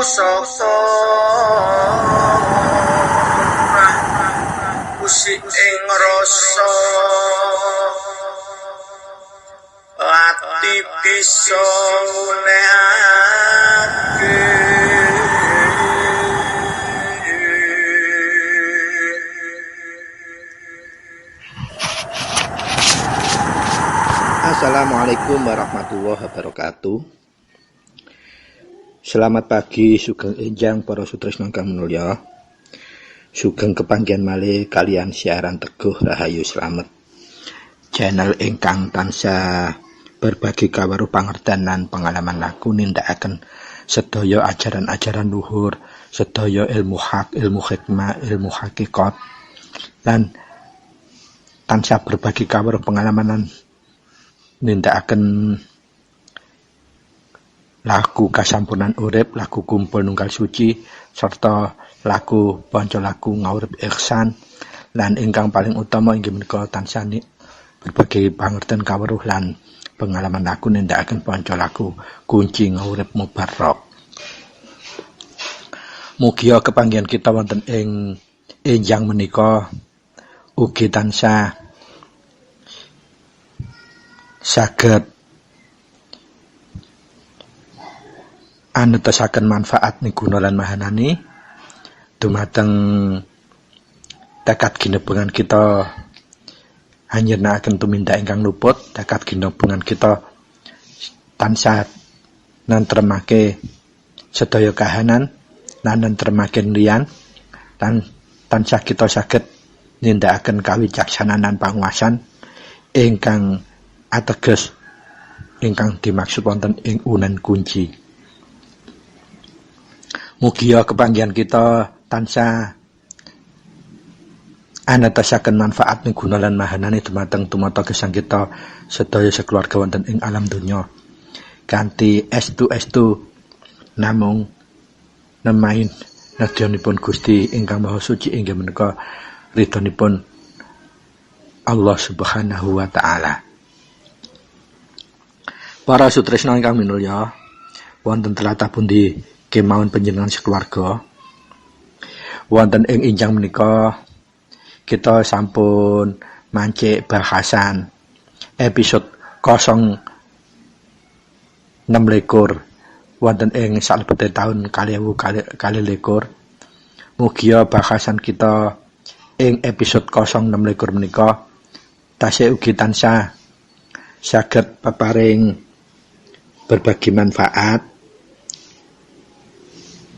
saka usik ing rasa ati bisa nehake. Assalamualaikum warahmatullahi wabarakatuh. Selamat pagi sugeng enjang para sutresna kang mulya. Sugeng kepanggihan malih kalian siaran Teguh Rahayu Slamet. Channel ingkang tansah berbagi kaweruh pangerten lan pengalaman laku nindakaken sedaya ajaran-ajaran luhur, sedaya ilmu hak, ilmu hikmah, ilmu hakikat lan tansah berbagi kaweruh pengalaman lan nindakaken laku kasampunan urip, laku kumpul nunggal suci, serta laku panca laku ngawurip ihsan, lan ingkang paling utama inggih menika tansah berbagi pangerten kawruh lan pengalaman laku nindakaken panca laku kunci ngawurip mubarok. Mugia kepanggihan kita wonten ing enjang menika ugi tansah saged anetasaken manfaat niguna lan mahanani dumateng tekad ginebengan kita anjenengaken tumindak ingkang luput, tekad ginebengan kita tansah nantremake sedaya kahanan lan nantremake liyan lan tansah kita saged nindakaken kawicaksanan lan panguwasan ingkang ateges ingkang dimaksud wonten ing unen kunci. Mugia kepanggihan kita tansah anetasaken manfaat niguna lan mahanane dumateng tumata gesang kita sedaya sekeluarga wonten ing alam donya kanthi estu-estu namung nemain nadyanipun Gusti ingkang Maha Suci inggih menika ridhonipun Allah Subhanahu wa taala. Para sutresna ingkang minulya, wonten tlatah pundi kemawon panjenengan sekeluarga wonten ing enjang menika kita sampun mancik bahasan episode 026 wonten ing salebete taun 2021. Mugia bahasan kita ing episode 026 menika tasih ugi tansah saged peparing berbagi manfaat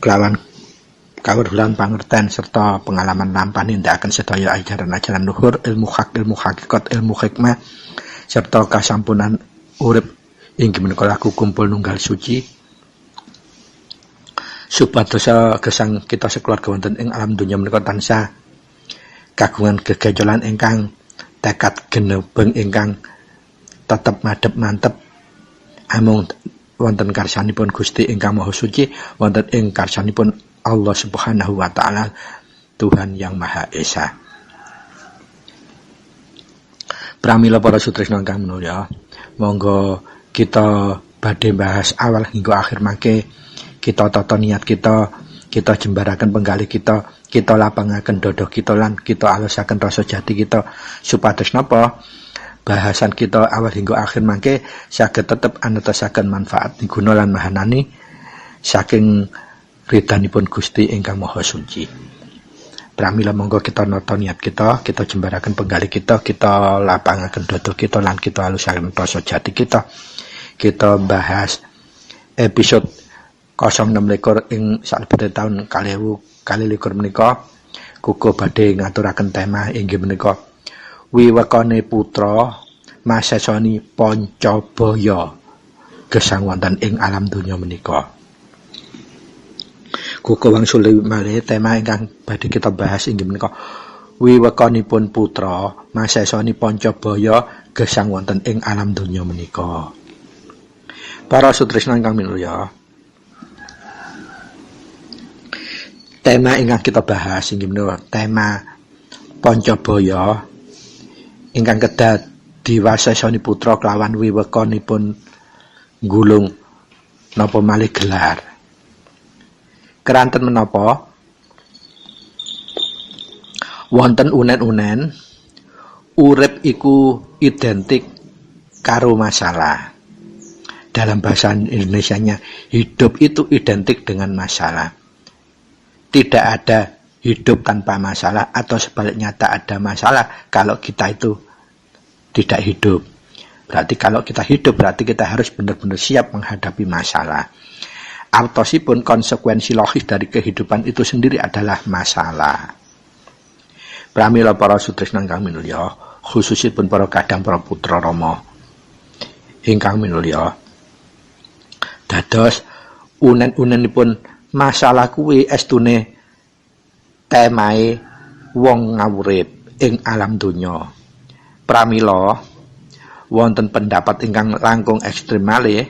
kelawan kawruh pangerten serta pengalaman lampah nindakaken sedaya ajaran-ajaran luhur, ilmu hak, ilmu hakikat, ilmu hikmah serta kasampunan urip inggih menika laku kumpul nunggal suci supados gesang kita sekeluarga wonten ing alam donya menika tansah kagungan gegajolan ingkang tekad genebeng ingkang tetep madhep mantep amung wonten karsanipun Gusti ingkang Maha Suci, wonten ing karsanipun Allah Subhanahu wa taala, Tuhan yang Maha Esa. Pramila para sutresna ingkang minulya, monggo kita badhe bahas awal hingga akhir mangke kita tata niat kita jembaraken penggalih kita lapangaken dodo kita lan kita alasaken rasa jati kita supados napa bahasan kita awal hingga akhir mangke saged tetep anetasaken manfaat niguna lan mahanani saking ridhanipun Gusti ingkang Maha Suci. Pramila monggo kita nata niat kita jembaraken penggalih kita lapangaken dodo kita lan kita alusaken rasa jati kita bahas episode 026 ing salebete taun 2021 menika kuku badhe ngaturaken tema inggih menika wiwekane putra masesoni Pancabaya gesang wonten ing alam donya menika. Kuku wangsul malih tema ingkang badhe kita bahas inggih menika wiwekanipun putra masesoni Pancabaya gesang wonten ing alam donya menika. Para sutresna ingkang minulya, tema ingkang kita bahas inggih menika tema Pancabaya ingkang kedah diwasesoni putra kelawan wiwekanipun nggulung napa malih gelar. Keranten menapa wonten unen-unen urip iku identik karo masalah. Dalam bahasa Indonesianya, hidup itu identik dengan masalah. Tidak ada hidup tanpa masalah, atau sebaliknya tak ada masalah kalau kita itu tidak hidup. Berarti kalau kita hidup, berarti kita harus benar-benar siap menghadapi masalah. Artosipun konsekuensi logis dari kehidupan itu sendiri adalah masalah. Pramila para sutresna ingkang minulya, khususipun para kadang para putra Rama ingkang minulya. Dados unen-unenipun masalah kuwi estune temahe wong ngawurip ing alam donya. Pramila wonten pendapat ingkang langkung ekstrem malih,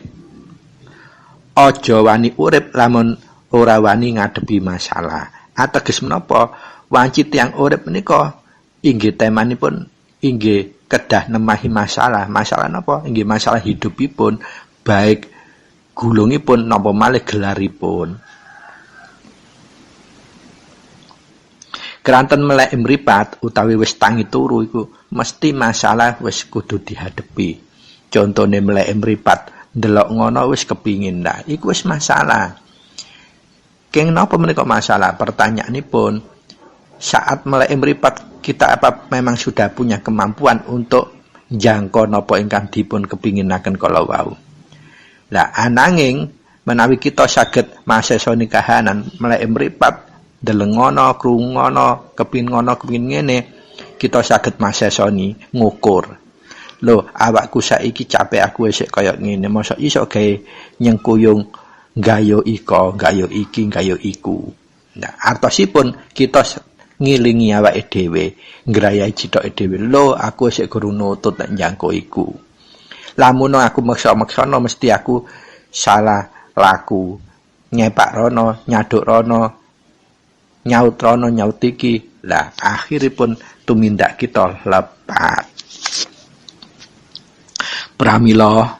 aja wani urip lamun ora wani ngadepi masalah. Ateges menapa wanci tiyang urip menika inggih temanipun inggih kedah nemahi masalah. Masalah napa? Inggih masalah hidupipun, baik gulungipun napa malih gelaripun. Keranten melek mripat utawi wis tangi turu iku mesti masalah wis kudu dihadepi. Contone melek mripat ndelok ngono wis kepingin dah, iku wis masalah. Keng napa menika masalah? Pertanyaanipun, saat melek mripat kita apa memang sudah punya kemampuan untuk jangka napa ingkang dipun kepinginaken kala wau. Lah ananging menawi kita saged masesoni kahanan melek mripat delengono krungono kepin ngono kepin ngene, kita saged masesoni ngukur. Lho, awakku saiki capek aku wis kaya ngene, mosok iso gawe nyengkuyung gayo iko, gayo iki, gayo iku. Nah, artosipun kita ngilingi awake dhewe, ngrayai citoke dhewe. Lho, aku wis gurung nutut nek njangko iku. Lamun aku maksa-maksana mesti aku salah laku. Nyepak rono, nyaduk rono, nyaut rono, nyaut iki. Lah akhiripun tumindak kita lepat. Pramila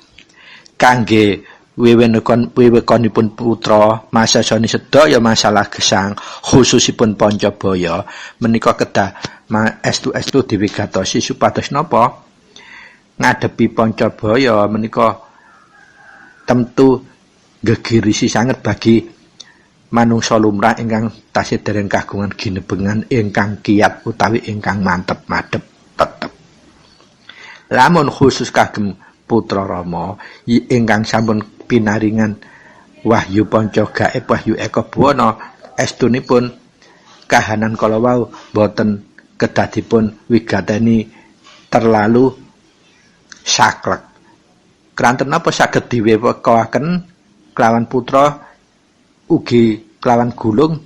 kangge wewekonipun putra masasani sedaya masalah gesang khususipun Pancabaya menika kedah estu-estu diwigatosi supados napa ngadepi Pancabaya menika tentu gegirisi sanget bagi manungsa lumrah ingkang tasih dereng kagungan ginebengan ingkang kiyat utawi ingkang mantep madhep tetep. Lamun khusus kagem putra Rama ingkang sampun pinaringan wahyu panca gaib wahyu eka buwana estunipun kahanan kala wau boten kedah dipun wigateni terlalu saklek. Keranten napa saged diwewekaken kelawan putra ugi kelawan gulung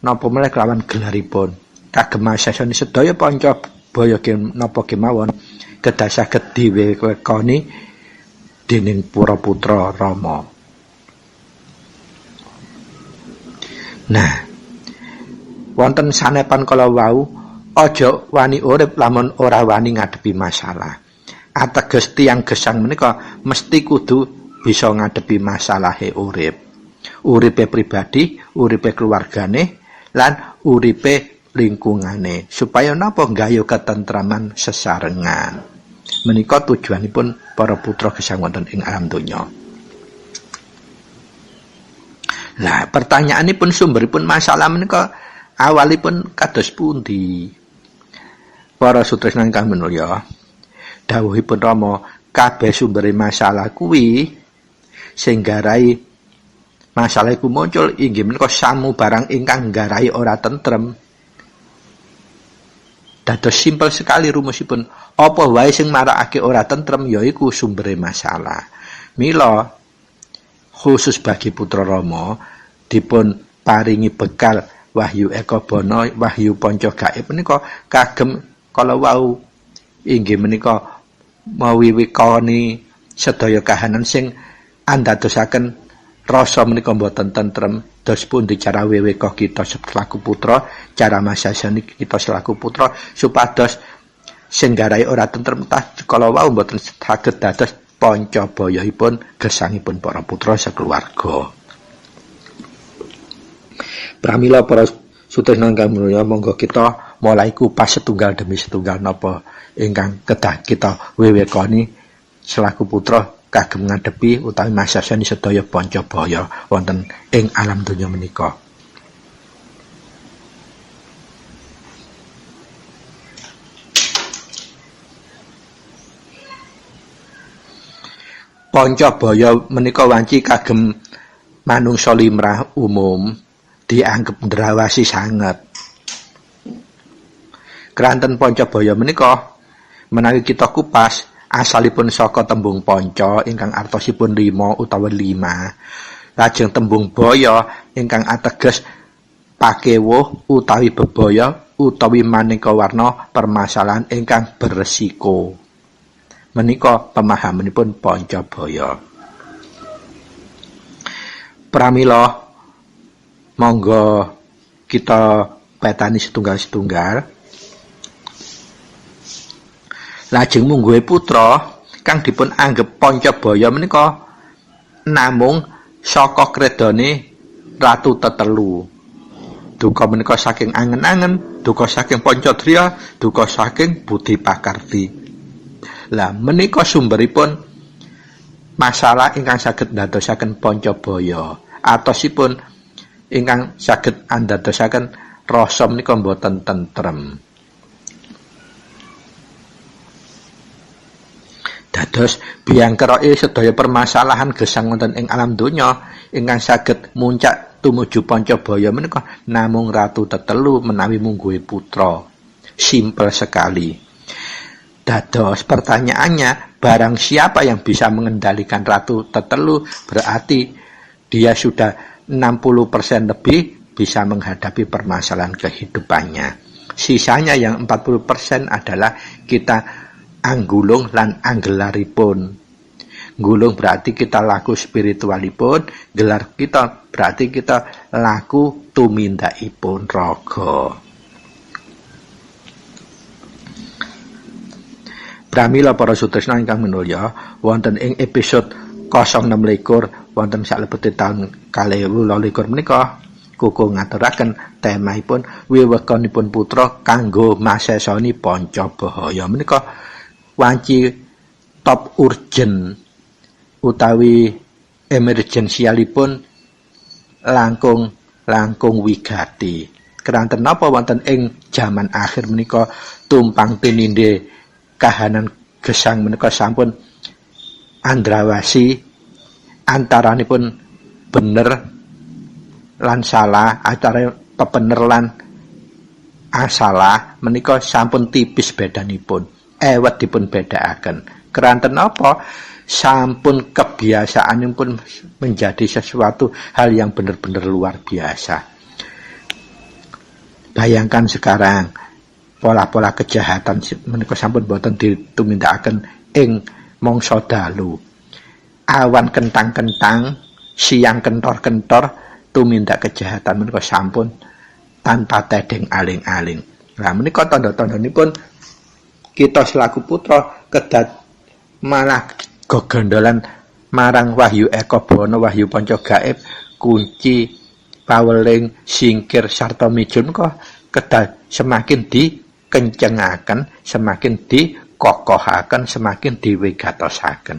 napa meneh kelawan gelaripun. Kagem masesani sedaya Pancabaya napa kemawon kedah saged diwewekani dening para putra Rama. Nah, wonten sanepan kala wau aja wani urip lamun ora wani ngadepi masalah. Ateges tiyang gesang menika mesti kudu bisa ngadepi masalahe urip. Uripe pribadi, uripe keluargane, lan uripe lingkungane supaya napa nggayuh ketentraman sesarengan. Menika tujuanipun para putra gesang wonten ing alam donya. Lah pertanyaanipun sumberipun masalah menika awalipun kados pundi? Para sutresna ingkang minulya, dawuhipun Rama, kabeh sumbere masalah kuwi sing garai masalah iku muncul inggih menika samu barang ingkang nggarai ora tentrem. Dados simpel sekali rumusipun, apa wae sing marakake ora tentrem yaiku sumbere masalah. Mila khusus bagi putra Rama dipun paringi bekal wahyu eka bana, wahyu panca gaib menika kagem kala wau inggih menika mawiwikani sedaya kahanan sing andadosaken rasa menika boten tentrem. Dos pun cara weweka kita selaku putra, cara masasani kita selaku putra supados sing garai ora tentrem kala wau boten saged dados Pancabayahipun gesangipun para putra sakeluwarga. Pramila para sutresna ingkang mulya, monggo kita mulai kupas setunggal demi setunggal napa ingkang kedah kita wewekani selaku putra kagem ngadepi utawi masasani sedaya Pancabaya wonten ing alam donya menika. Pancabaya menika wanci kagem manungsa limrah umum dianggep ndrawasi sanget. Keranten Pancabaya menika menawi kita kupas asalipun saka tembung panca ingkang artosipun 5 utawa 5. Lajeng tembung baya ingkang ateges pakewuh utawi bebaya utawi maneka warna permasalahan ingkang beresiko. Menika pemahamanipun Pancabaya. Pramila monggo kita petani setunggal-setunggal. Lajeng mungguhe putra kang dipun anggep Pancabaya menika namung saka kredane Ratu Tetelu. Duka menika saking angen-angen, duka saking Pancadriya, duka saking Budi Pakarti. Lah menika sumberipun masalah ingkang saged ndadosaken Pancabaya. Atosipun ingkang saged andadosaken rasa menika boten tentrem. Dados biangkeroke sedaya permasalahan gesang wonten ing alam donya ingkang saged muncak tumuju Pancabaya menika namung Ratu Tetelu menawi mungguhe putra. Simpel sekali. Dados pertanyaannya, barang siapa yang bisa mengendalikan Ratu Tetelu berarti dia sudah 60% lebih bisa menghadapi permasalahan kehidupannya. Sisanya yang 40% adalah kita anggulung lan anggelaripun. Nggulung berarti kita laku spiritualipun, gelar kita berarti kita laku tumindakipun raga. Pramila para sutresna ingkang minulya, wonten ing episode 06 wonten salebete taun 2022 menika kuku ngaturaken temaipun wiwekanipun putra kanggo masesani Pancabaya menika wanci top urgent utawi emergensialipun langkung wigati. Keranten napa wonten ing jaman akhir menika tumpang tinindhe kahanan gesang menika sampun andrawasi antaranipun bener lan salah, antara pebener lan asalah menika sampun tipis bedanipun. Ewet dipun bedakaken. Keranten apa? Sampun kebiasaanipun menjadi sesuatu hal yang benar-benar luar biasa. Bayangkan sekarang pola-pola kejahatan menika sampun boten ditumindakaken ing mangsa dalu. Awan kentang-kentang, siang kentor-kentor tumindak kejahatan menika sampun tanpa tedeng aling-aling. Lah menika tanda-tandanipun kita selaku putra kedat malah gegondolan marang Wahyu Eka Bawana, Wahyu Panca Gaib, kunci paweling singkir sarta mijun kok kedat semakin dikencengaken, semakin dikokohaken, semakin diwigatosaken.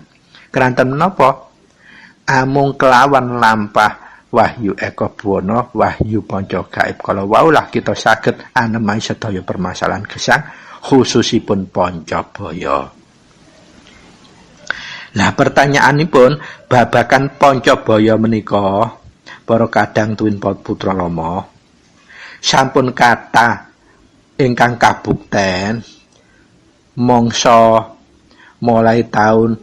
Keranten menapa? Amung kelawan lampah Wahyu Eka Bawana, Wahyu Panca Gaib kala waulah kita saged anemai sedaya permasalahan gesang khususipun Pancabaya. Lah pertanyaanipun babakan Pancabaya menika para kadang tuwin putra Rama sampun kathah ingkang kabukten mangsa mulai taun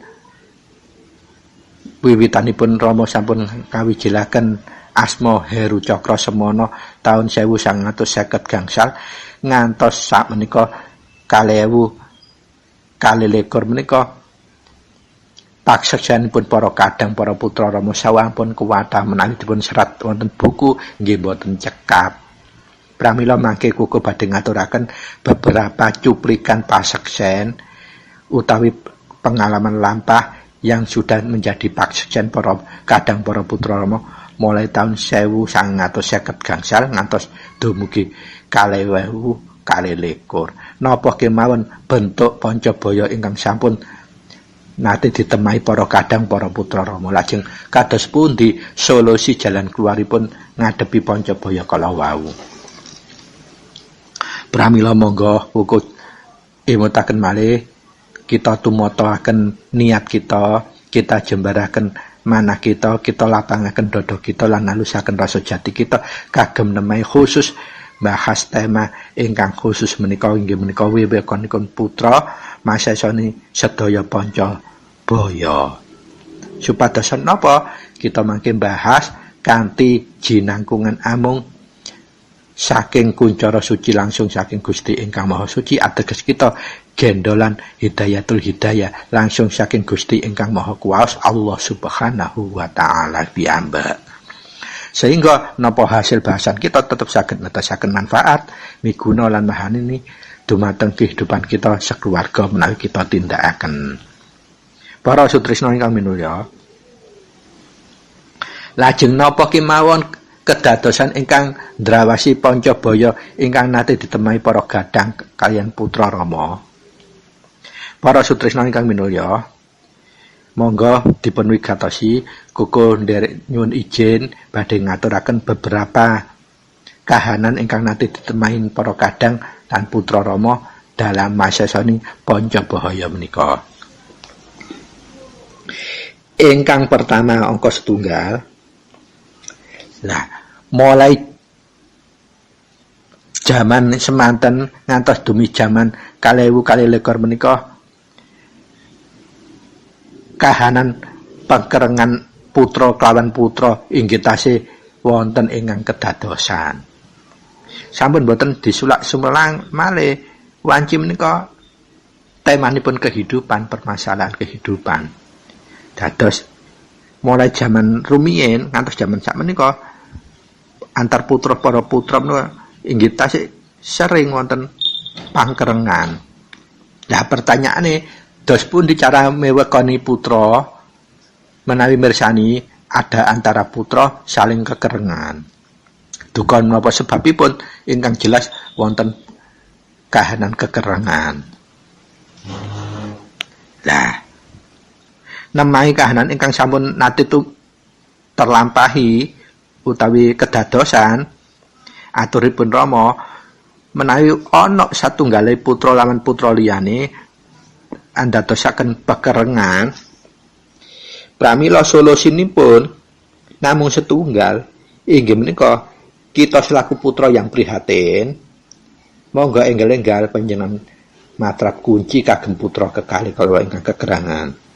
wiwitanipun Rama sampun kawijilaken asma Heru Cakra Semana taun 1950 gangsal ngantos sak menika 2022 menika paksaksanipun para kadang para putra Rama sawampun kuwatah menawi dipun serat wonten buku nggih boten cekap. Pramila mangke kuku badhe ngaturaken beberapa cuplikan paseksen utawi pengalaman lampah yang sudah menjadi paseksen para kadang para putra Rama mulai tahun 1950 gangsal ngantos dumugi 2024. Napa kemawon bentuk Pancabaya ingkang sampun nate ditemai para kadang para putra Rama, lajeng kados pundi solusi jalan keluaripun ngadepi Pancabaya kala wau. Pramila monggo uga imutaken malih kita tumataken niat kita jembaraken manah kita lapangaken dada kita lan nalusaken rasa jati kita kagem nemai khusus bahas tema ingkang khusus menika inggih menika wiwitanipun putra masesani sedaya Pancabaya. Supados napa kita mangke bahas kanthi jinangkungan amung saking kuncara suci langsung saking Gusti ingkang Maha Suci, ateges kita gendolan hidayatul hidayah langsung saking Gusti ingkang Maha Kuwasa Allah Subhanahu wa taala piyambak. Sehingga napa hasil bahasan kita tetap saged netasaken manfaat miguna lan mahanini dumateng kehidupan kita sekeluarga menawi kita tindakaken. Para sutresna ingkang minulya, lajeng napa kemawon kedadosan ingkang ndrawasi Pancabaya ingkang nate ditemai para gadang kaliyan putra Rama. Para sutresna ingkang minulya, monggo dipun wigatosi kuku nderek nyuwun izin badhe ngaturaken beberapa kahanan ingkang nate ditemai para kadang lan putra Rama dalam masesani Pancabaya menika. Ingkang pertama angka setunggal. Nah, mulai zaman semanten ngantos dumi zaman 2024 menika kahanan pengkerengan putra kelawan putra inggih tasih wonten ingkang kedadosan. Sampun boten disulak sumelang malih wanci menika temanipun kehidupan, permasalahan kehidupan. Dados mulai zaman rumiyin ngantos zaman sakmenika antar putra para putra menika inggih tasih sering wonten pangkerengan. Lah pertanyaane dos pundi cara mewekani putra menawi mirsani ada antara putra saling kekerengan. Duka menapa sebabipun ingkang jelas wonten kahanan kekerengan. Lah namai kahanan ingkang sampun nate tu terlampahi utawi kedadosan aturipun Rama menawi ana satunggale putra lawan putra liyane andadosaken pekerengan pramila solusinipun namung setunggal inggih menika kita selaku putra yang prihatin monggo enggal-enggal panjenengan matrap kunci kagem putra kekalih kala ingkang kekerangan.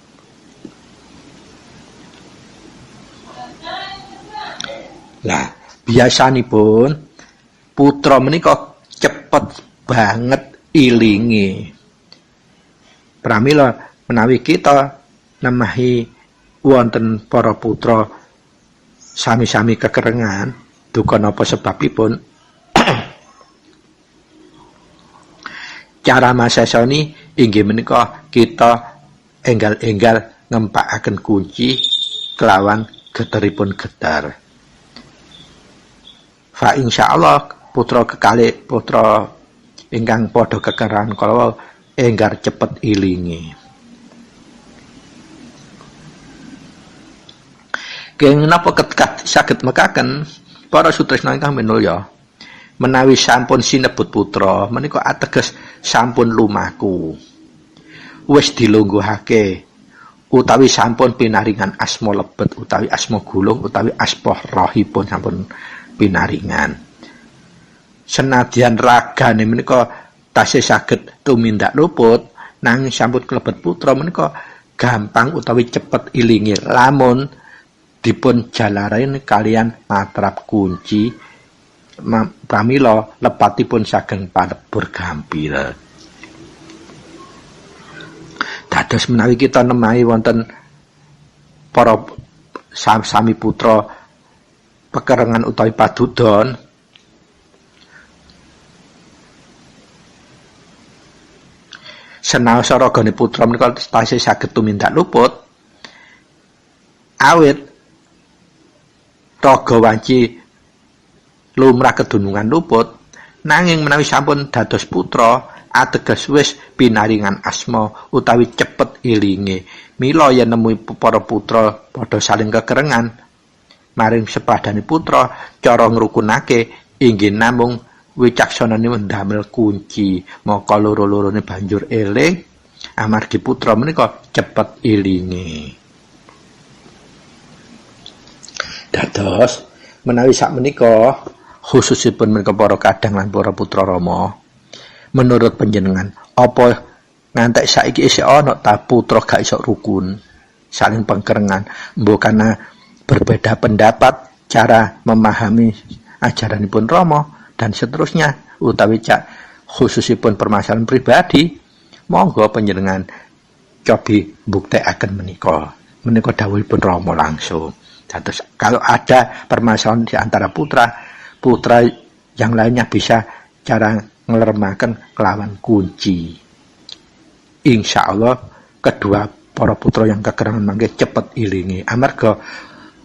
Lah, biasanipun putra menika cepet banget ilinge. Pramila menawi kita nemahi wonten para putra sami-sami kekerengan, duka napa sebabipun cara masesani inggih menika kita enggal-enggal ngempakaken kunci kelawan geteripun getar. Fa insyaallah putra kekalih putra ingkang padha kekeran kala enggar cepet ilingi. Kenging napa saged mekaken para sutresna ingkang minulya menawi sampun sinebut putra menika ateges sampun lumaku. Wis dilungguhake utawi sampun pinaringan asma lebet utawi asma gulung utawi asma rohipun sampun pinaringan. Senadyan ragane menika tasih saged tumindak luput nanging sampun klebet putra menika gampang utawi cepet ilingi lamun dipun jalarain kalian matrap kunci pramila lepatipun sageng palebur gampil. Dados menawi kita nemahi wonten para sami putra pekerengan utawi padudon senaosa ragane putra menika tasih saged tumindak luput awit raga wanci lumrah kedunungan luput, nanging menawi sampun dados putra ateges wis pinaringan asma utawi cepet ilinge. Mila yen nemu para putra padha saling kekerengan maring sepadane putra cara ngrukunake inggih namung wicaksanane ndamel kunci. Maka loro-lorone banjur eling amargi putra menika cepet ilinge. Dados menawi sakmenika khususipun menika para kadang lan para putra Rama, menurut panjenengan apa ngantek saiki isih ana ta putra gak iso rukun saling pengkerengan mbok karena berbeda pendapat cara memahami ajaranipun Rama dan seterusnya utawi cak khususipun permasalahan pribadi, monggo panjenengan cobi buktekaken menika dawuhipun Rama langsung. Terus kalau ada permasalahan di antara putra yang lainnya bisa cara ngelermaken kelawan kunci. Insya Allah kedua para putra yang kekerangan mangke cepet ilingi. Amarga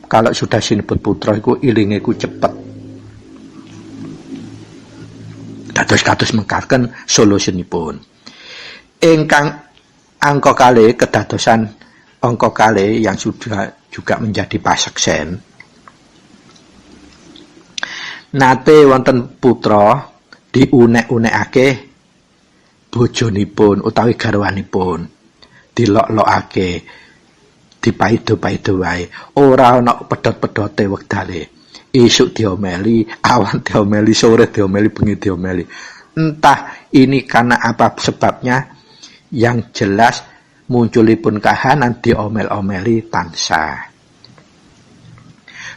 kalau sudah sinebut putra iku ilinge ku cepet. Dados mengkaken solusionipun. Ingkang angka kalih kedadosan angka kalih yang sudah juga menjadi paseksen. Nate wonten putra diunek-unekake bojonipun utawi garwanipun, dilok-lokake, dipaido-paido wae, ora ana pedhot-pedhote wektale. Isuk diomeli, awan diomeli, sore diomeli, bengi diomeli. Entah ini karena apa sebabnya, yang jelas munculipun kahanan diomel-omeli tansah.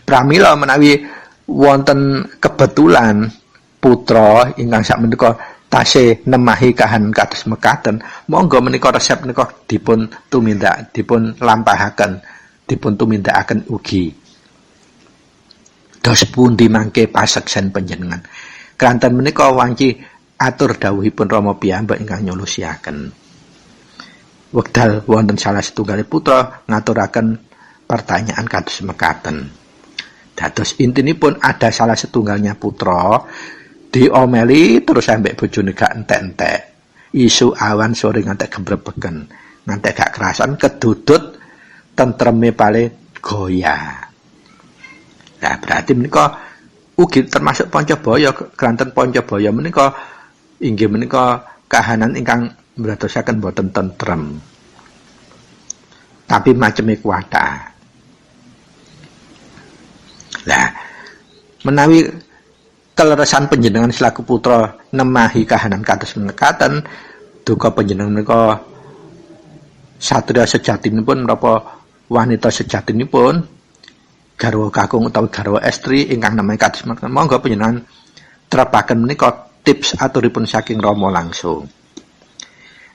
Pramila menawi wonten kebetulan putra ingkang sakmenika tasih nemahi kahanan kados mekaten, monggo menika resep menika dipun lampahaken, dipun tumindakaken ugi. Dos pundi mangke paseksen panjenengan. Kanten menika wanci atur dawuhipun Rama piyambak ingkang nyolusiaken. Wekdal wonten salah setunggal putra ngaturaken pertanyaan kados mekaten. Dados intinipun ada salah setunggalnya putra diomeli terus ambek bojone gak entek-entek. Isu awan sore ngantek gebrebeken, ngantek gak kerasan kedudut tentreme pale goyah. Nah, berarti menika ugi termasuk Pancabaya, kranten Pancabaya menika inggih menika kahanan ingkang mbradosaken boten tentrem. Tapi maceme kuwatha. Lah, menawi keleresan panjenengan selaku putra nemahi kahanan kados mekaten, duka panjenengan menika satria sejatinipun menapa wanita sejatinipun, garwa kakung utawi garwa estri ingkang namahi kados mekaten, monggo panjenengan trepaken menika tips aturipun saking Rama langsung.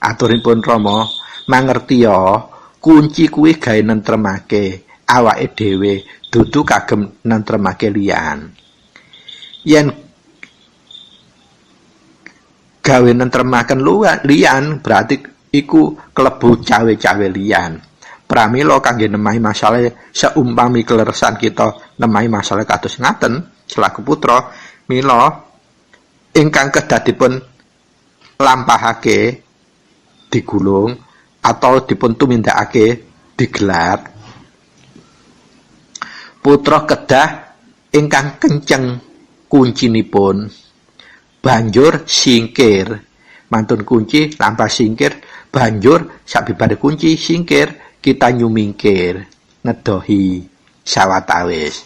Aturipun Rama, mangertiya kunci kuwi gawe nentremake awake dhewe, dudu kagem nentremake liyan. Yen gawe nentremaken liyan berarti iku klebu cawe-cawe liyan. Pramila kangge nemahi masalah seumpami kleresan kita nemahi masalah kados ngaten selaku putra, mila ingkang kedah dipun lampahake digulung atau dipun tumindakake digelar. Putra kedah ingkang kenceng kuncinipun banjur singkir, mantun kunci lampah singkir, banjur sabibade kunci singkir kita nyumingkir ngedohi sawatawis.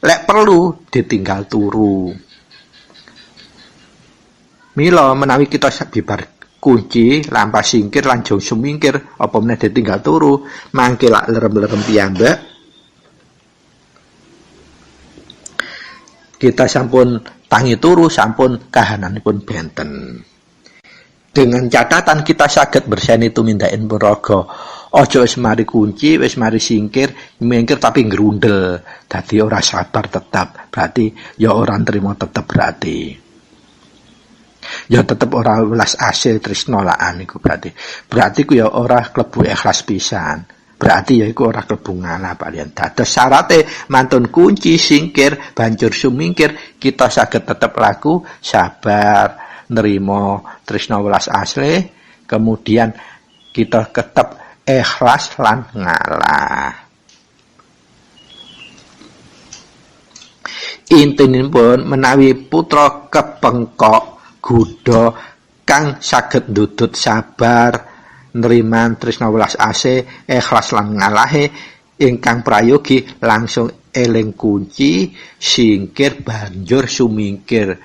Lek perlu ditinggal turu. Mila menawi kita sabibar kunci lampah singkir lanjung sumingkir apa meneh ditinggal turu, mangke lak lerem-lerem piyambak kita sampun tangi turu, sampun kahananipun benten. Dengan catatan kita saged berseni tumindaken puraga. Aja wis mari kunci, wis mari singkir, mingkir tapi ngrundel. Dadi ora sabar tetap. Berarti ya ora nrimo tetep berarti. Ya tetep ora welas asih tresna lakan iku berarti. Berarti ku ya ora klebu ikhlas pisan. berarti ya iku ora klebu ngalah palian. Dados syarate mantun kunci singkir banjur sumingkir kita saged tetep laku sabar nerima tresna welas asli kemudian kita tetep ikhlas lan ngalah. Intinipun menawi putra kepengkok gudha kang saged ndudut sabar neriman tresna welas asih ikhlas lan ngalahe ingkang prayogi langsung eling kunci singkir banjur sumingkir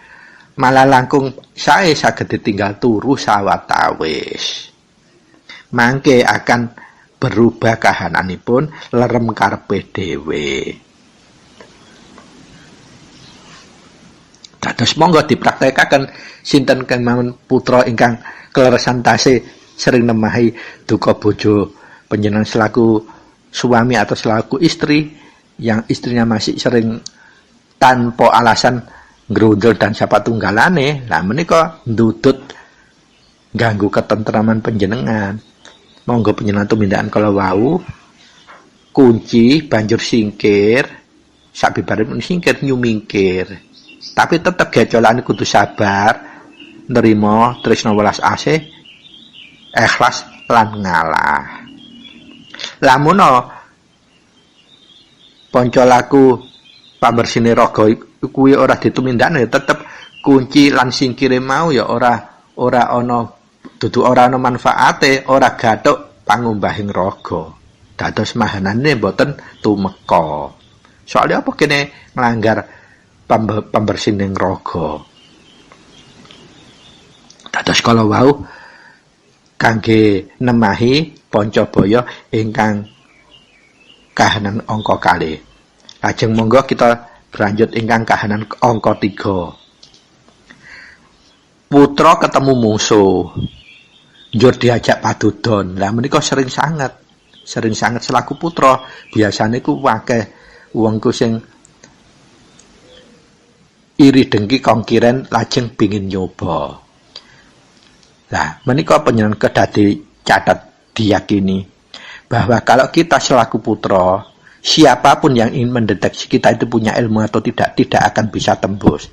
malah langkung sae saged ditinggal turu sawatawis mangke akan berubah kahananipun lerem karepe dhewe. Dados monggo dipraktekaken sinten kemawon putra ingkang kleresan tasih sering nemahi duka bojo panjenengan selaku suami atau selaku istri yang istrinya masih sering tanpa alasan ngrundel dan siapa tunggalane. Lah menika ndudut ganggu ketentraman panjenengan. Monggo panjenengan tumindakan kala wau kunci banjur singkir sabibaripun singkir nyumingkir. Tapi tetap gecolane kudu sabar, nerima tresna welas asih, ikhlas lan ngalah. Lamun panca laku pambersine raga kuwi ora ditumindakne tetep kunci lan singkire mau ya ora ana dudu ora ana manfaate, ora gathuk pangumbahing raga. Dados mahanane mboten tumeka. Soalnya apa kene nglanggar pambersining raga. Dados kala wau kangge nemahi Pancabaya ingkang kahanan angka 2. Lajeng monggo kita berlanjut ingkang kahanan angka 3. Putra ketemu mungsuh. Njur diajak padudon. Lah menika sering sangat selaku putra biasane ku akeh wongku sing iri dengki kongkiren lajeng pingin nyoba. Lah menika panjenengan kedadi catat diyakini bahwa kalau kita selaku putra siapapun yang ingin mendeteksi kita itu punya ilmu atau tidak akan bisa tembus.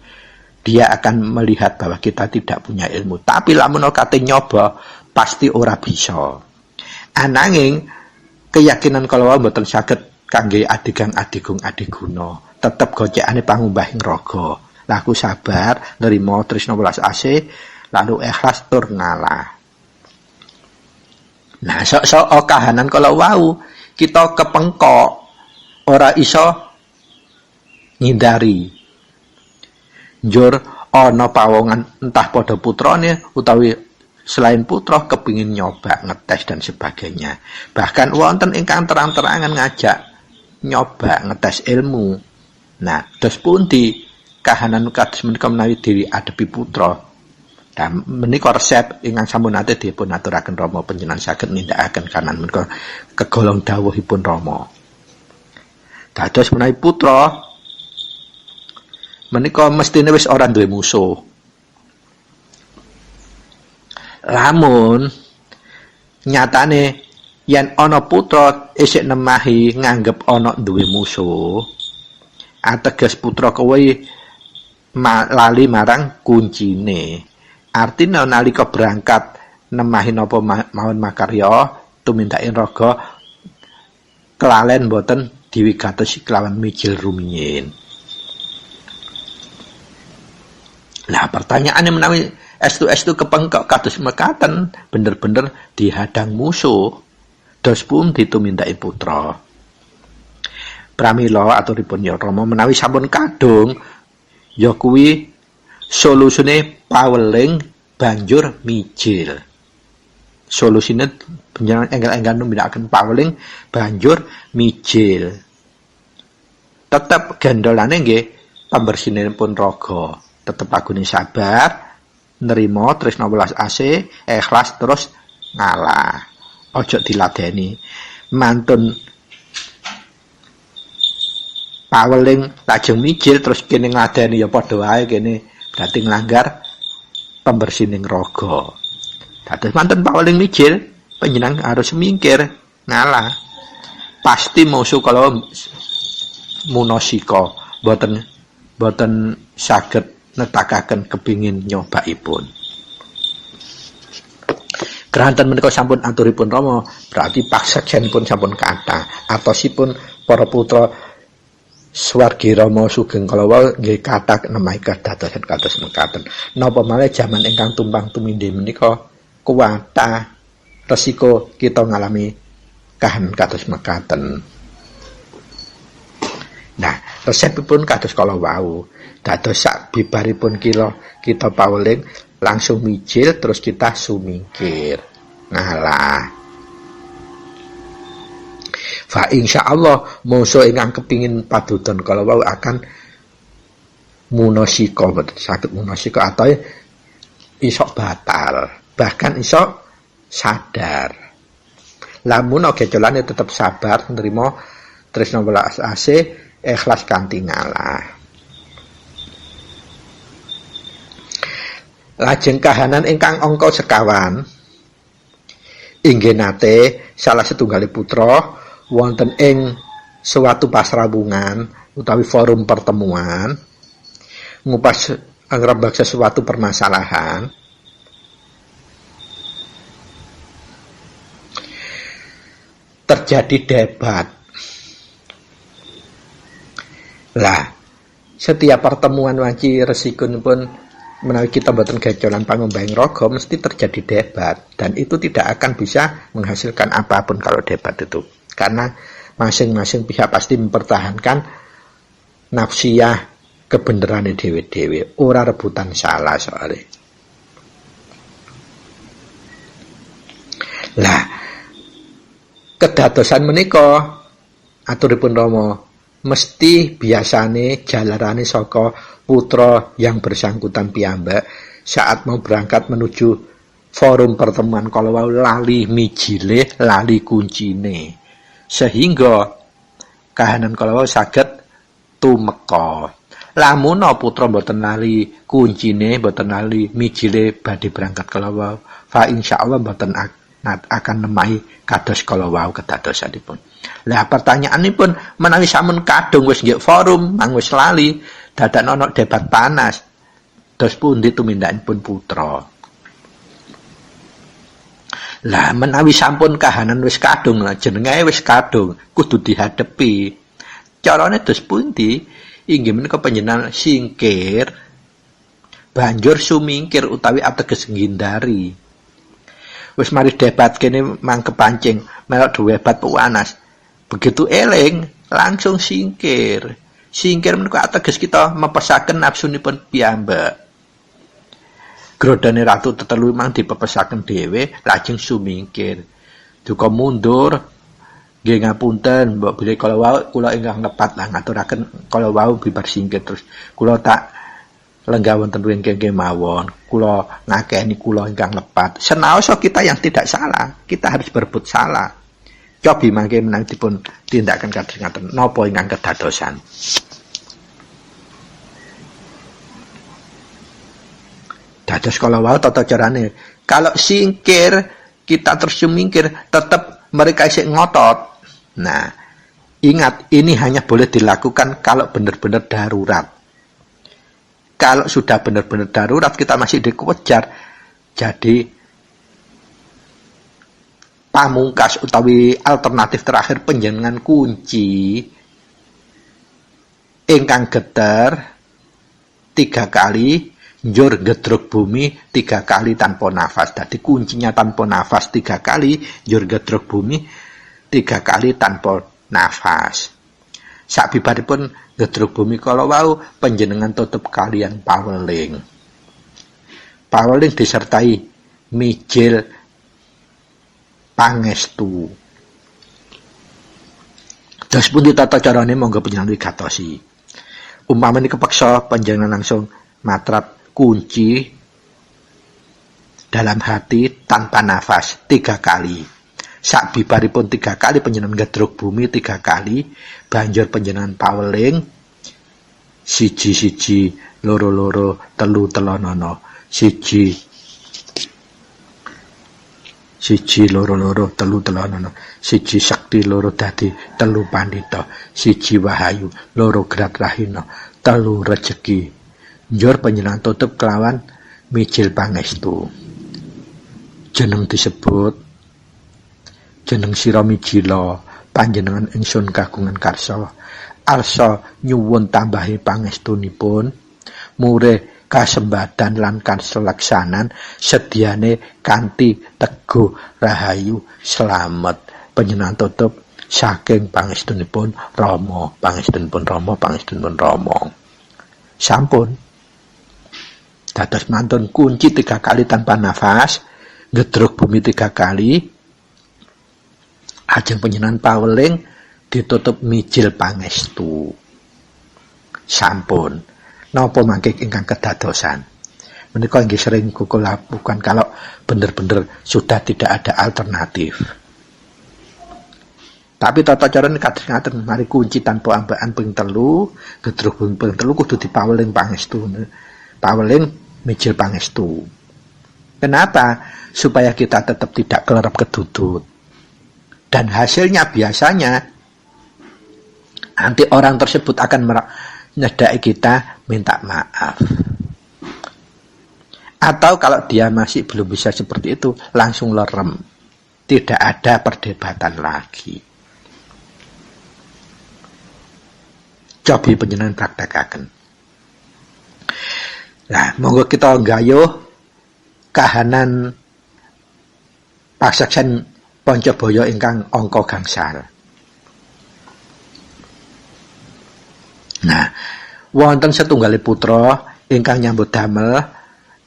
Dia akan melihat bahwa kita tidak punya ilmu. Tapi lamun kate nyoba pasti ora bisa. Ananging keyakinan kalau mboten saged kangge adigang adiguna. Tetep gocekane pangumbahing raga. Laku sabar, nerima tresna welas asih, lalu ikhlas tur ngalah. Nah, sok kahanan kalau wau kita kepengkok ora iso ngindari. Njur ana pawongan entah padha putrane utawi selain putra kepingin nyoba ngetes dan sebagainya. Bahkan wonten ingkang terang-terangan ngajak nyoba ngetes ilmu. Nah, dos pundi kahanan kados menika menawi diadepi putra. Dan menika resep ingkang sampun nate dipun aturaken Rama panjenengan saged nindakaken kahanan menika kegolong dawuhipun Rama. Dados menawi putra menika mestine wis ora duwe musuh. Lamun nyatane yen ana putra isih nemahi nganggep ana duwe musuh, ateges putra kuwi lali marang kuncine. Artinya nalika berangkat nemahi napa mawon makarya tumindake raga kelalen boten diwigatosi kelawan mijil rumiyin. Nah, pertanyaane menawi estu kepengkok kados mekaten bener-bener dihadang musuh dos pun ditumindake putra. Pramila aturipun ya Rama menawi sampun kadung ya kuwi solusine paweling banjur mijil. Solusine panjenengan enggal-enggal numindakaken paweling banjur mijil. Tetep gendolane nggih pambersinipun raga, tetep agune sabar, nerima tresna welas asih, ikhlas terus ngalah. Aja diladeni. Mantun paweling lajeng mijil terus kene ngladeni ya padha wae kene berarti nglanggar pambersining raga. Dados mantun paweling mijil panjenengan harus mingkir ngalah. pasti musuh kalau munasika boten saged netakaken kepingin nyobaipun. Keranten menika sampun aturipun Rama, berarti paksajanipun sampun kathah. Atosipun para putra swargi Rama sugeng kalawa nggih kathah nemahi kedadosan kados mekaten. Napa malih jaman ingkang tumpang tumindhih menika kuwatah resiko kita ngalami kahanan kados mekaten. Nah, resepipun kados kala wau. Dados sak bibaripun kita paweling langsung mijil terus kita sumingkir. Ngalah. Fa insyaallah mongso ingkang kepingin padudon kala wau akan munasika, saged munasika atau iso batal, bahkan iso sadar. Lamun gecolane tetep sabar nrimo tresna welas asih ikhlas kanthi ngalah. Lajeng kahanan ingkang angka sekawan inggih nate salah setunggali putra wonten ing suatu pasrabungan utawi forum pertemuan ngupas angrembak sesuatu permasalahan. Terjadi debat. Lah, setiap pertemuan wanci resikunipun menawi kita mboten gacolan pangombaing raga mesti terjadi debat, dan itu tidak akan bisa menghasilkan apapun kalau debat itu, karena masing-masing pihak pasti mempertahankan nafsiyah kebenaran dhewe-dhewe, ora rebutan salah soalnya. Lah, kedadosan menika aturipun Rama mesti biasane jalarane saka putra yang bersangkutan piyambak saat mau berangkat menuju forum pertemuan kalau wau lali mijile, lali kuncine, sehingga kahanan kalau wau saged tumeka. Lamun putra mboten lali kuncine, mboten lali mijile badhe berangkat kalau wau, fa insyaallah mboten akan nemahi kados kalau wau kedadosanipun. Lah pertanyaanipun menawi sampun kadung wis nggih forum, mang wis lali, dadak ana debat panas. Dos pundi tumindakipun putra? Lah menawi sampun kahanan wis kadung, lah jenenge wis kadung, kudu dihadepi. Carane dos pundi? Inggih menika panjenengan singkir banjur sumingkir utawi ateges ngindari. Wis mari debat kene mang kepancing melok debat panas. Begitu eling langsung singkir. Singkir menika ateges kita mepesaken nafsunipun piyambak. Grodane ratu tetelu mang dipepesaken dhewe lajeng sumingkir. Duka mundur nggih ngapunten mbok bilih kala wau kula ingkang lepat lah ngaturaken kala wau bibar singkir terus kula tak lenggah wonten ringkeh mawon, kula ngakeni kula ingkang lepat. Senaosa kita yang tidak salah, kita harus berbuat salah. Cobi mangke menawi dipun tindakan kados ngaten napa ingkang kedadosan. Dados kala wau tata carane. Kalau singkir kita terus sumingkir, tetap mereka isih ngotot. Nah, ingat ini hanya boleh dilakukan kalau benar-benar darurat. Kalau sudah benar-benar darurat kita masih dikejar. Jadi pamungkas utawi alternatif terakhir panjenengan kunci ingkang geter 3 kali, njur gedruk bumi 3 kali tanpa nafas. Jadi kuncinya tanpa nafas 3 kali, njur gedruk bumi 3 kali tanpa nafas. Sabibaripun gedruk bumi kala wau panjenengan tutup kalian paweling. Paweling disertai mijil pangestu. Terus pun ditata carane monggo panjenengan wigatosi. Umpamane kepeksa panjenengan langsung matrap kunci dalam hati tanpa nafas 3 kali. Sak bibaripun 3 kali panjenengan gedruk bumi 3 kali, banjur panjenengan paweling 1 loro 3 telonono 1 siji loro-loro telu telonono, siji sekti loro dadi telu pandita, siji wahayu loro gerak rahina, telu rejeki. Njur panjenengan tutup kelawan mijil pangestu. Jeneng disebut jeneng sira mijila, panjenengan ingsun kagungan karsa arsa nyuwun tambahi pangestunipun murih kasembadan lan kaselaksanan sediane kanthi teguh rahayu slamet. Panjenengan tutup saking pangestunipun Rama, pangestunipun Rama, pangestunipun Rama. Sampun dados mantun kunci 3 kali tanpa nafas, ngedruk bumi 3 kali, ajeng panjenengan paweling ditutup mijil pangestu. Sampun. Napa mangke ingkang kedadosan? Menika inggih sering kula lakukan kalau bener-bener sudah tidak ada alternatif. Tapi tata carane kados ngaten, mari kunci tanpa ambakan ping 3, gedruk ping 3 kudu dipaweling pangestu. Paweling mijil pangestu. Kenapa? Supaya kita tetap tidak kelerep kedudut. Dan hasilnya biasanya nanti orang tersebut akan nyedaki kita minta maaf. Atau kalau dia masih belum bisa seperti itu, langsung lerem. Tidak ada perdebatan lagi. Cobi panjenengan praktekaken. Nah, monggo kita nggayuh kahanan paseksen Pancabaya ingkang angka gangsal. Nah, wonten setunggal putra ingkang nyambut damel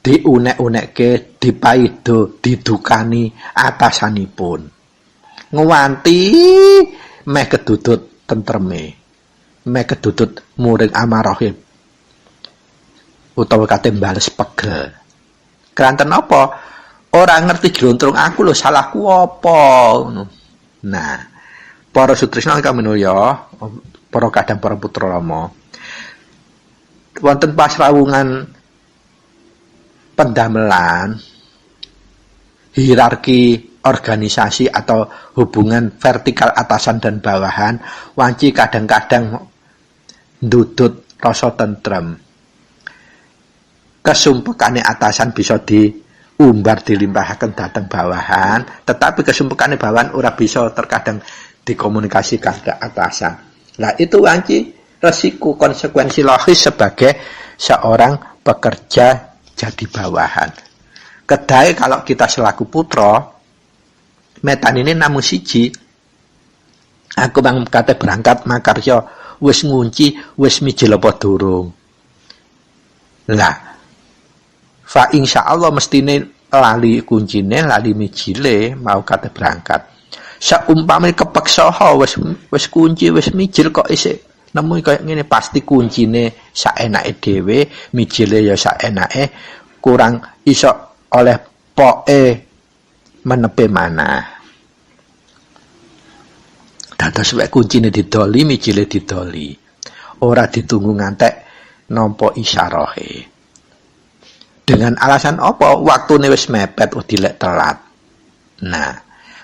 diunek-unekke, dipaido, didukani atasanipun. Ngewanti meh kedudut tentreme, meh kedudut muring amarahib utawa kate bales pegel. Keranten apa? Ora ngerti jlontrong aku lho, salahku apa ngono. Nah, para sutresna ingkang minulya, para kadang para putra Rama, wonten pasrawungan pendamelan hierarki organisasi atau hubungan vertikal atasan dan bawahan, wanci kadang-kadang ndudut rasa tentrem. Kesumpekane atasan bisa diumbar dilimpahaken dhateng bawahan, tetapi kesumpekane bawahan ora bisa terkadang dikomunikasikan ke atasan. Nah, itu wanci resiko konsekuensi logis sebagai seorang pekerja jadi bawahan. Kedai kalau kita selaku putra, metan ini namun siji. Aku bang kate berangkat makarya wis ngunci, wis mijil apa durung. Lah, fa insyaallah mestine lali kuncine, lali mijile mau kate berangkat. Saumpame kepeksa wis kunci, wis mijil kok isih nemu kaya ngene, pasti kuncine saenake dhewe, mijile ya saenake, kurang iso oleh poke menepe manah. Dados wek kuncine didoli, mijile didoli. Ora ditunggu ngantek nampa isyarahe. Dengan alasan apa? Waktune wis mepet, dilek telat. Nah,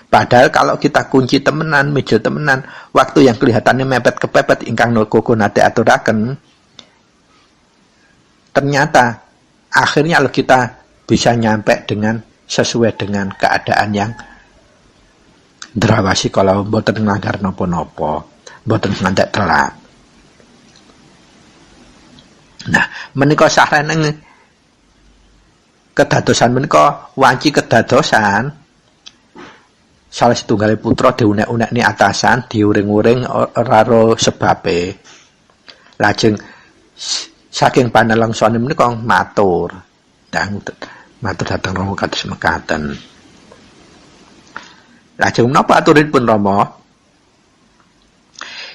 padahal kalau kita kunci temenan, mijil temenan, waktu yang kelihatannya mepet kepepet ingkang koko nate aturaken, ternyata akhirnya kita bisa nyampe dengan sesuai dengan keadaan yang drawasi kalau mboten nglanggar napa-napa, mboten ngantek telat. Nah, menika sarene kedadosan menika wanci kedadosan salah setunggal putra diunek-unekne atasan, diuring-uring ora ro sebabe. Lajeng saking panelangsane menika matur. Matur dhateng Rama kados mekaten. Lajeng menapa aturipun Rama?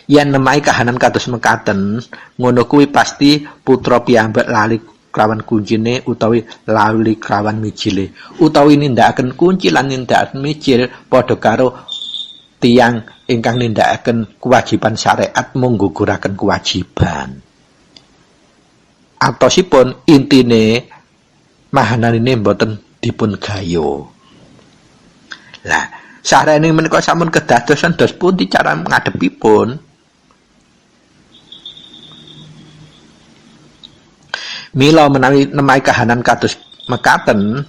Yen nemai kahanan kados mekaten, ngono kuwi pasti putra piyambak lali kelawan kuncine utawi lali kelawan mijile, utawi nindakaken kunci lan nindakaken mijil padha karo tiyang ingkang nindakaken kewajiban syariat mengguguraken kewajiban. Atosipun intine mahananine mboten dipun gayo. Lah, sarene menika sampun kedadosan dos pundi cara ngadepipun? Mila menawi nemahi kahanan kados mekaten,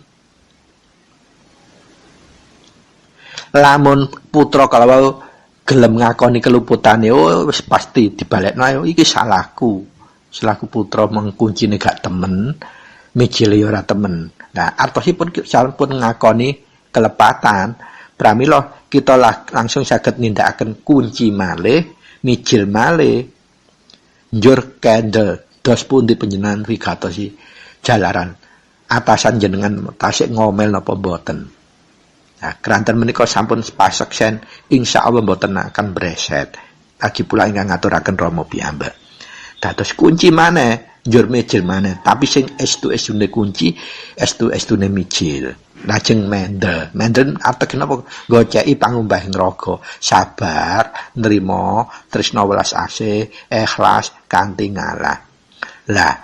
lamun putra kalau gelem ngakoni keluputane, oh wis pasti dibalekno ayo iki salahku. Selaku putra mengkuncine gak temen, mijile ora temen. Nah, artosipun sampun ngakoni kelepatan, pramila kita langsung saged nindakaken kunci malih, mijil malih, njur candle, dos pundi panjenengan wigatosi jalaran atasan jenengan tasik ngomel napa mboten. Nah, keranten menika sampun paseksen, insyaallah mboten akan breset. Lagi pula ingkang ngaturaken Rama piyambak. Dados kunci maneh, njur mijil maneh, tapi sing estu-estune kunci, estu-estune mijil. Lajeng mendel. Mendel artine napa? Goceki pangumbahing raga, sabar, nrimo, tresna welas asih, ikhlas kanthi ngalah. Lah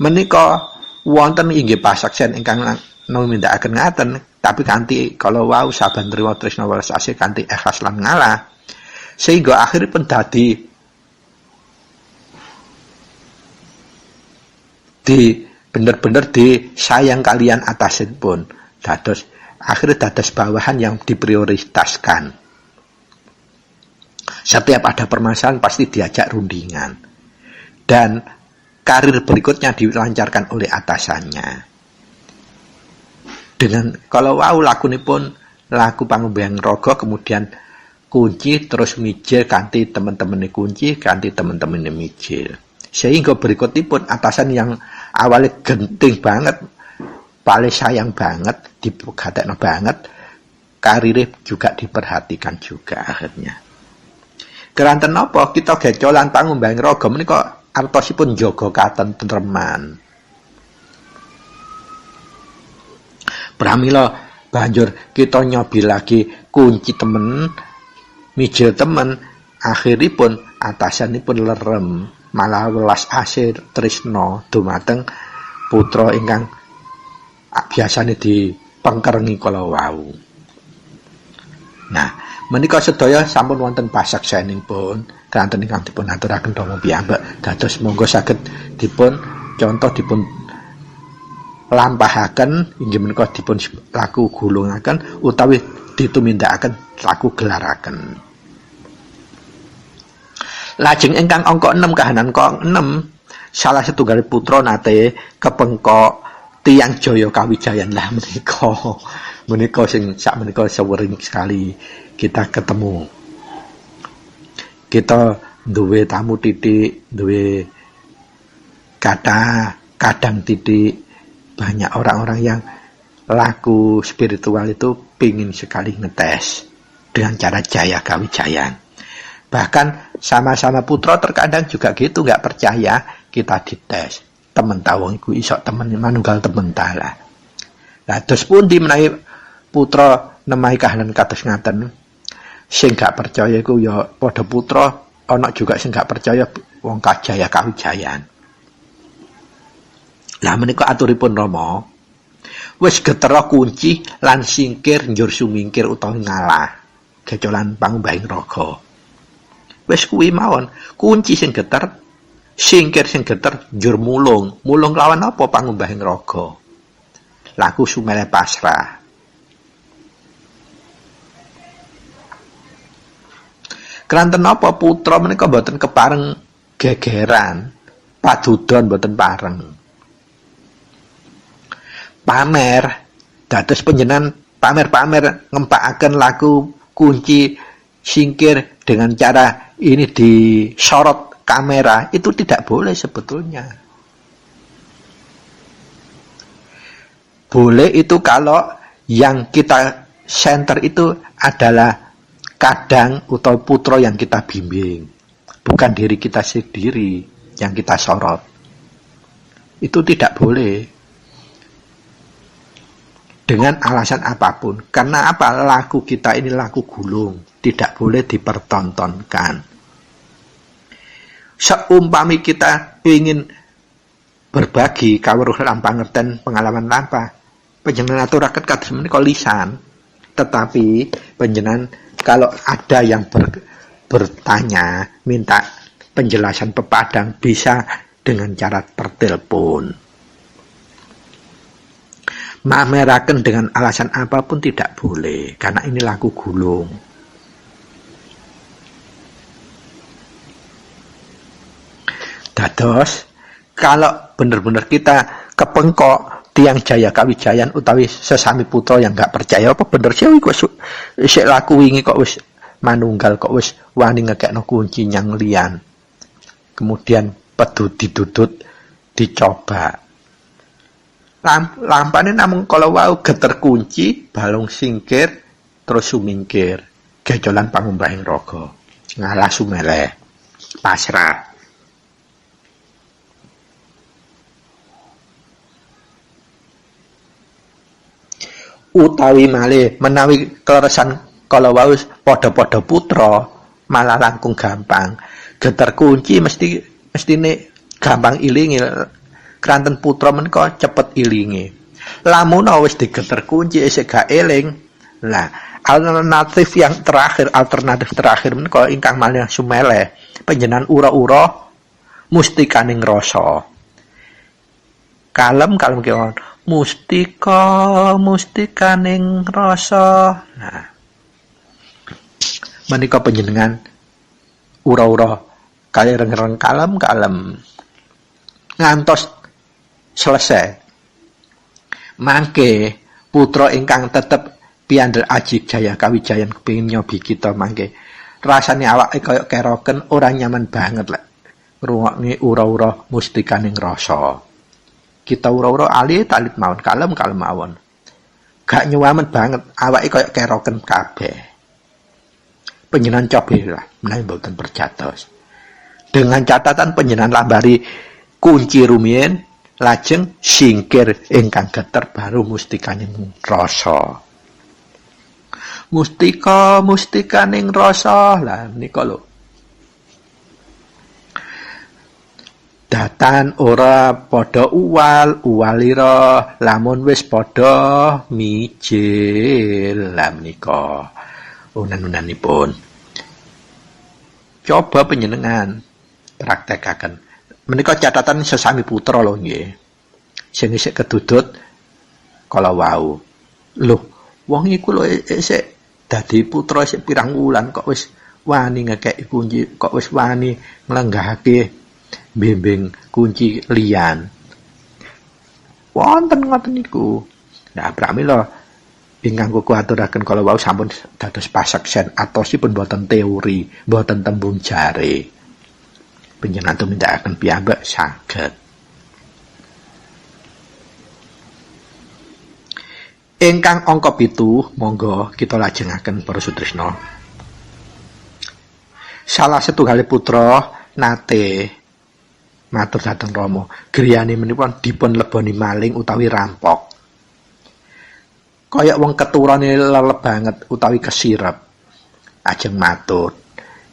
menika wonten inggih paseksen ingkang numindakaken ngaten, tapi kanthi kala wau sabar nrimo tresna welas asih kanthi ikhlas lan ngalah, sehingga akhiripun dadi bener-bener disayang kalian atasinipun, dados akhirnya dados bawahan yang diprioritaskan. Setiap ada permasalahan pasti diajak rundingan, dan karir berikutnya dilancarkan oleh atasannya. Dengan kalau wau lakunipun laku pangumbahing raga, kemudian kunci terus mijil kanthi teman-temane kunci, kanthi teman-temane mijil. Sehingga berikutipun atasan yang awalnya genting banget, paling sayang banget, digatekno banget, karirnya juga diperhatikan juga akhirnya. Keranten napa kita gecolan pangumbahing raga menika artosipun jaga katentreman. Pramila banjur kita nyobi lagi kunci temen, mijil temen, akhiripun atasanipun lerem, malah welas asih tresna dumateng putra ingkang biasane dipengkerengi kala wau. Nah, menika sedaya sampun wonten paseksenipun kanthi ingkang dipun aturaken Rama piyambak, dados monggo saged dipun contoh dipun lampahaken inggih menika dipun laku gulungaken utawi ditumindakaken laku gelaraken. Lajeng ingkang angka 6 kahanan kok 6, salah setunggal putra nate kepengkok tiyang Jaya Kawijayan. Lah menika sing sak menika sewering sekali kita ketemu. Kita duwe tamu titik, duwe kadang titik, banyak orang-orang yang laku spiritual itu pingin sekali ngetes dengan cara Jaya Kawijayan. Bahkan sama-sama putra terkadang juga gitu, nggak percaya, kita dites. Temen tawong iku iso temen manunggal temen tala. Lah dos pundi menawi putra nemahi kahanan kados ngaten. Sing gak percaya iku ya padha putra, ana juga sing gak percaya wong Jaya Kawijayan. Lah menika aturipun Rama. Wis getera kunci lan singkir njur sumingkir utawi ngalah. Gecolan pangumbahing raga. Wis kuwi mawon, kunci sing geter, singkir sing geter, njur mulung. Mulung lawan apa pangumbahing raga? Laku sumele pasrah. Keranten napa putra menika mboten kepareng gegeran, padudon mboten pareng. Pamer, dados panjenengan pamer-pamer ngempakaken laku kunci singkir dengan cara ini disorot kamera, itu tidak boleh sebetulnya. Boleh itu kalau yang kita center itu adalah kadang atau putra yang kita bimbing, bukan diri kita sendiri yang kita sorot. Itu tidak boleh dengan alasan apapun. Karena apa? Laku kita ini laku gulung, tidak boleh dipertontonkan. Seumpami kita ingin berbagi kawruh lan pangerten pengalaman lampah, panjenengan aturaken kados menika lisan. Tetapi panjenengan kalau ada yang bertanya, minta penjelasan pepadang, bisa dengan cara pertelepon. Mameraken dengan alasan apapun tidak boleh, karena ini laku gulung. Dados, kalau benar-benar kita kepengkok tiang Jaya Kawijayan utawi sesami putra yang nggak percaya apa bener sih wis laku wingi kok wis manunggal kok wis wani ngekekno kunci nyang liyan. Kemudian didudut dicoba. Lampane namung kalau wau geter kunci, balung singkir terus sumingkir. Gejolan pangumbahing raga. Ngalah sumeleh. Pasrah. Utawi malih menawi kleresan kala wau padha-padha putra malah langkung gampang. Geter kunci mestine gampang ilingi. Kranten putra menika cepet ilingi. Lamun wis digeter kunci isih gak eling. Lah, alternatif terakhir menika ingkang malih sumeleh. Panjenengan ura-ura mustikaning rasa. Kalem kewon. Mustikaning rasa. Nah. Menika panjenengan ura-ura kalireng-reng kalem. Ngantos selesai. Mangke putra ingkang tetep piandel Aji Jaya Kawijayan kepengin nyobi kita mangke. Rasane awake kaya keroken ora nyaman banget lek ngrungokne ura-ura mustikaning rasa. Kita ura-ura alit-alit mawon, kalem mawon. Gak nyaman banget, awake kaya keroken kabeh. Panjenengan cobalah menawi mboten percatos. Dengan catatan panjenengan lambari kunci rumiyin lajeng singkir ingkang geter baru mustikaning rasa. Mustikaning rasa. Lah nika lho. Datan ora padha uwalira lamun wis padha mijil. Lah menika unan-unanipun. Coba panjenengan praktekaken. Menika catatan sesami putra lho nggih. Sing isih kedudut kala wau. Lho, wong iku lho isih dadi putra isih pirang wulan kok wis wani ngekeki kunci, kok wis wani nglenggahake bimbing kunci liyan. Wonten ngoten niku. Nah, pramila ingkang kula aturaken kala wau sampun dados paseksen atosipun boten teori, boten tembung jare. Panjenengan tumindakaken piyambak saged. Ingkang angka 7, monggo kita lajengaken para sutresna. Salah setunggal putra nate matur dhateng Rama, griyane menika dipun leboni maling utawi rampok. Kaya wong keturane lelep banget utawi kesirep. Ajeng matur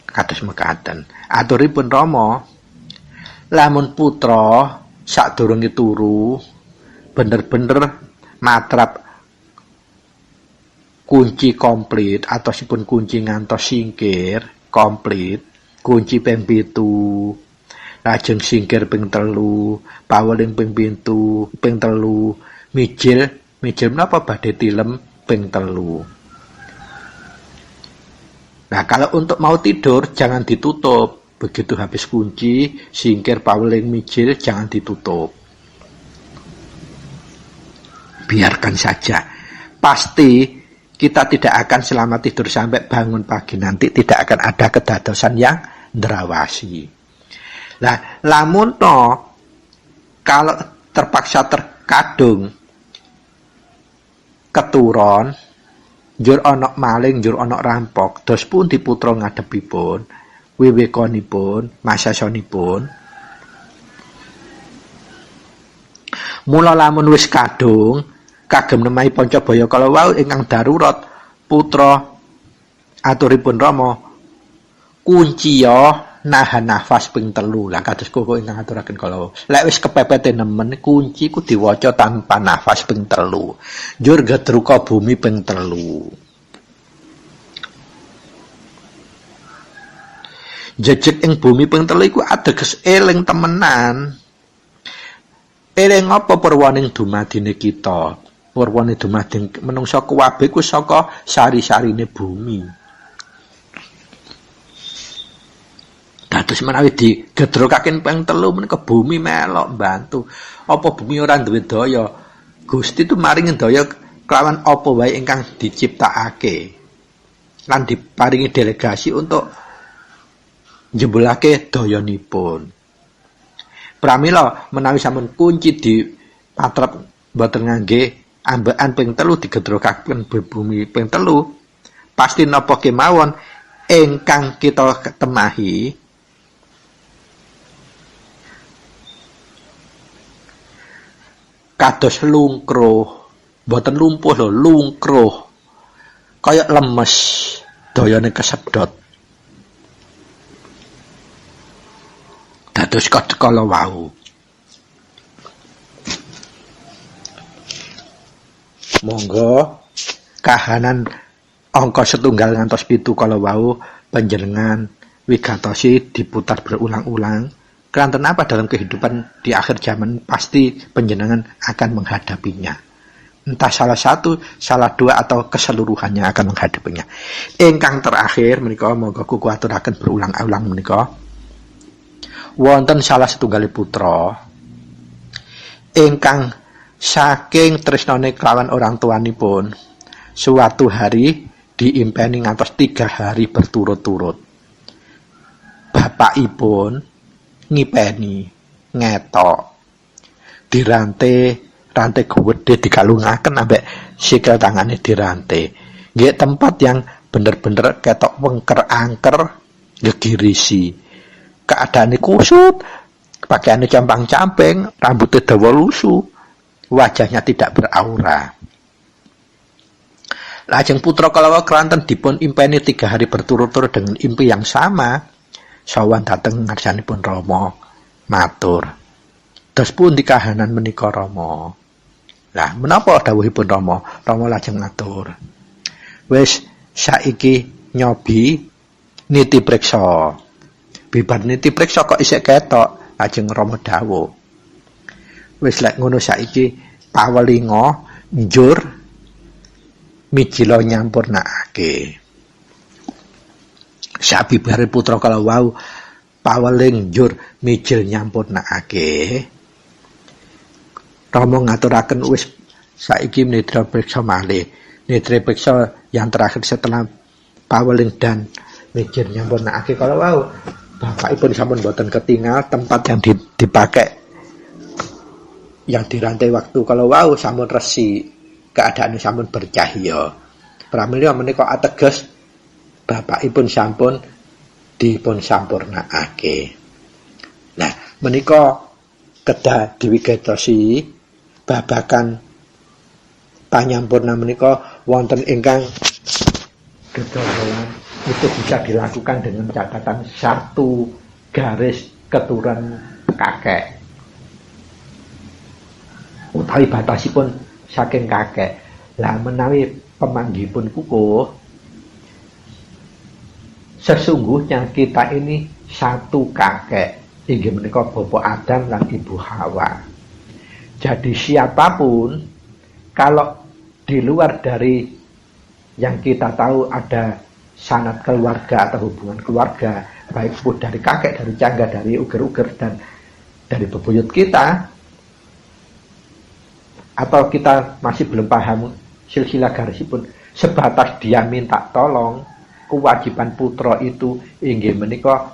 kados mekaten. Aturipun Rama, lamun putra sadurunge turu bener-bener matrap kunci komplit atosipun kunci ngantos singkir komplit, kunci ping 7, lajeng singkir ping 3, paweling ping 7, ping 3, mijil menapa badhe tilem ping 3. Nah, kalau untuk mau tidur jangan ditutup. Begitu habis kunci, singkir, paweling, mijil jangan ditutup. Biarkan saja. Pasti kita tidak akan selama tidur sampai bangun pagi nanti tidak akan ada kedadosan yang ndrawasi. Nah, lamun no, kalau terpaksa terkadung keturun njur ana maling, njur ana rampok, dos pundi putra ngadhepipun, wiwikonipun, masasonipun. Mula lamun wis kadung, kagem nemahi Pancabaya kala wau ingkang darurat, putra aturipun Rama, kunciya nahan nafas ping 3. Lah kados kok ingkang aturaken kala wau. Lek wis kepepete nemen kunci ku diwaca tanpa nafas ping 3. Njur gedruka bumi ping 3. Jejeg ing bumi ping 3 iku ateges eling temenan. Eling apa purwaning dumadine kita? Purwane dumading menungsa kuwabe ku saka sari-sarine bumi. Dados menawi digedrokaken ping 3 menika bumi melok bantu. Apa bumi ora duwe daya? Gusti itu maringi daya kelawan apa wae ingkang diciptakake. Lan diparingi delegasi untuk njebulake dayanipun. Pramila menawi sampun kunci di patrap boten ngangge ambekan ping 3 digedrokaken bumi ping 3, pasti napa kemawon ingkang kita temahi kados lungkruh, boten lumpuh lho, lungkruh. Kaya lemes, dayane kesedot. Dados kala wau. Monggo kahanan angka 1 ngantos 7 kala wau panjenengan wigatosi diputar berulang-ulang. Kelantan apa dalam kehidupan di akhir zaman pasti panjenengan akan menghadapinya. Entah salah satu, salah dua, atau keseluruhannya akan menghadapinya. Ingkang terakhir menika monggo kuku aturaken berulang-ulang menika. Wonten salah setunggal putra ingkang saking tresnane kelawan orang tuanipun suatu hari diimpeni ngantos 3 hari berturut-turut. Bapakipun ngipeni ngetok rantai gede dikalungaken ambek sikil tangane dirantai. Nggih tempat yang bener-bener ketok wengker angker gegirisi. Keadaane kusut, pakaiane campang-camping, rambutnya dawa lusuh, wajahnya tidak beraura. Lajeng putra kalawa kelanten dipun impeni 3 hari berturut-turut dengan impi yang sama. Sawan dateng ngarsanipun Rama matur. Dos pundi kahanan menika Rama? Lah menapa dawuhipun Rama? Rama lajeng matur. Wis saiki nyobi niti priksa. Bibar niti priksa kok isih ketok, lajeng Rama dawuh. Wis lek ngono saiki pawelinga njur mijila nyampurnakake. Sabibare putra kala wau paweling njur mijil nyampurnakake. Rama ngaturaken wis saiki nitra priksa malih. Nitra priksa yang terakhir setelah paweling dan mijil nyampurnakake kala wau. Bapakipun sampun boten ketinggal tempat yang dipakai yang dirantai waktu kalau wau sampun resi, keadaan sampun bercahya. Pramila menika ateges bapakipun sampun dipun sampurnakake. Nah, menika kedah diwigatosi babakan panyampurna menika wonten ingkang gedholan itu bisa dilakukan dengan catatan 1 garis keturunan kakek. Utawi batasipun saking kakek. Lah menawi pemanggihipun kukuh, sesungguhnya kita ini 1 kakek. Inggih menika Bapak Adam lan Ibu Hawa. Jadi siapapun kalau di luar dari yang kita tahu ada sanad keluarga atau hubungan keluarga, baik pun dari kakek, dari cangga, dari uger-uger, dan dari bebuyut kita, atau kita masih belum paham silsilah garisipun, sebatas dia minta tolong, kewajiban putra itu inggih menika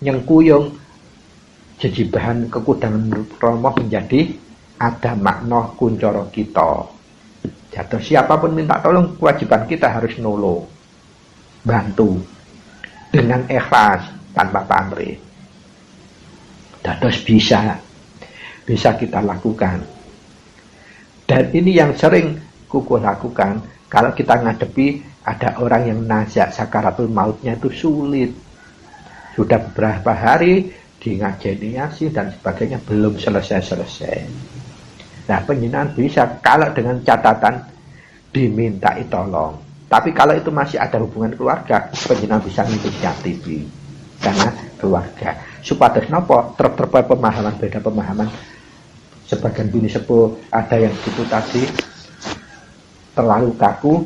nyengkuyung jejibahan kekudangan Rama menjadi ada makna kuncara kita. Jatuh siapapun minta tolong, kewajiban kita harus nolong, bantu dengan ikhlas tanpa pamrih. Dados bisa kita lakukan. Dan ini yang sering kukuh lakukan kalau kita ngadepi ada orang yang nazak sakaratul mautnya itu sulit. Sudah beberapa hari di ngajeni Yasin dan sebagainya belum selesai. Nah, penjenengan bisa kalau dengan catatan dimintai tolong. Tapi kalau itu masih ada hubungan keluarga, penjenengan bisa inisiatif. karena keluarga. Supados napa terpapai pemahaman beda pemahaman. Sebagian bini sepuh ada yang gitu tadi terlalu kaku,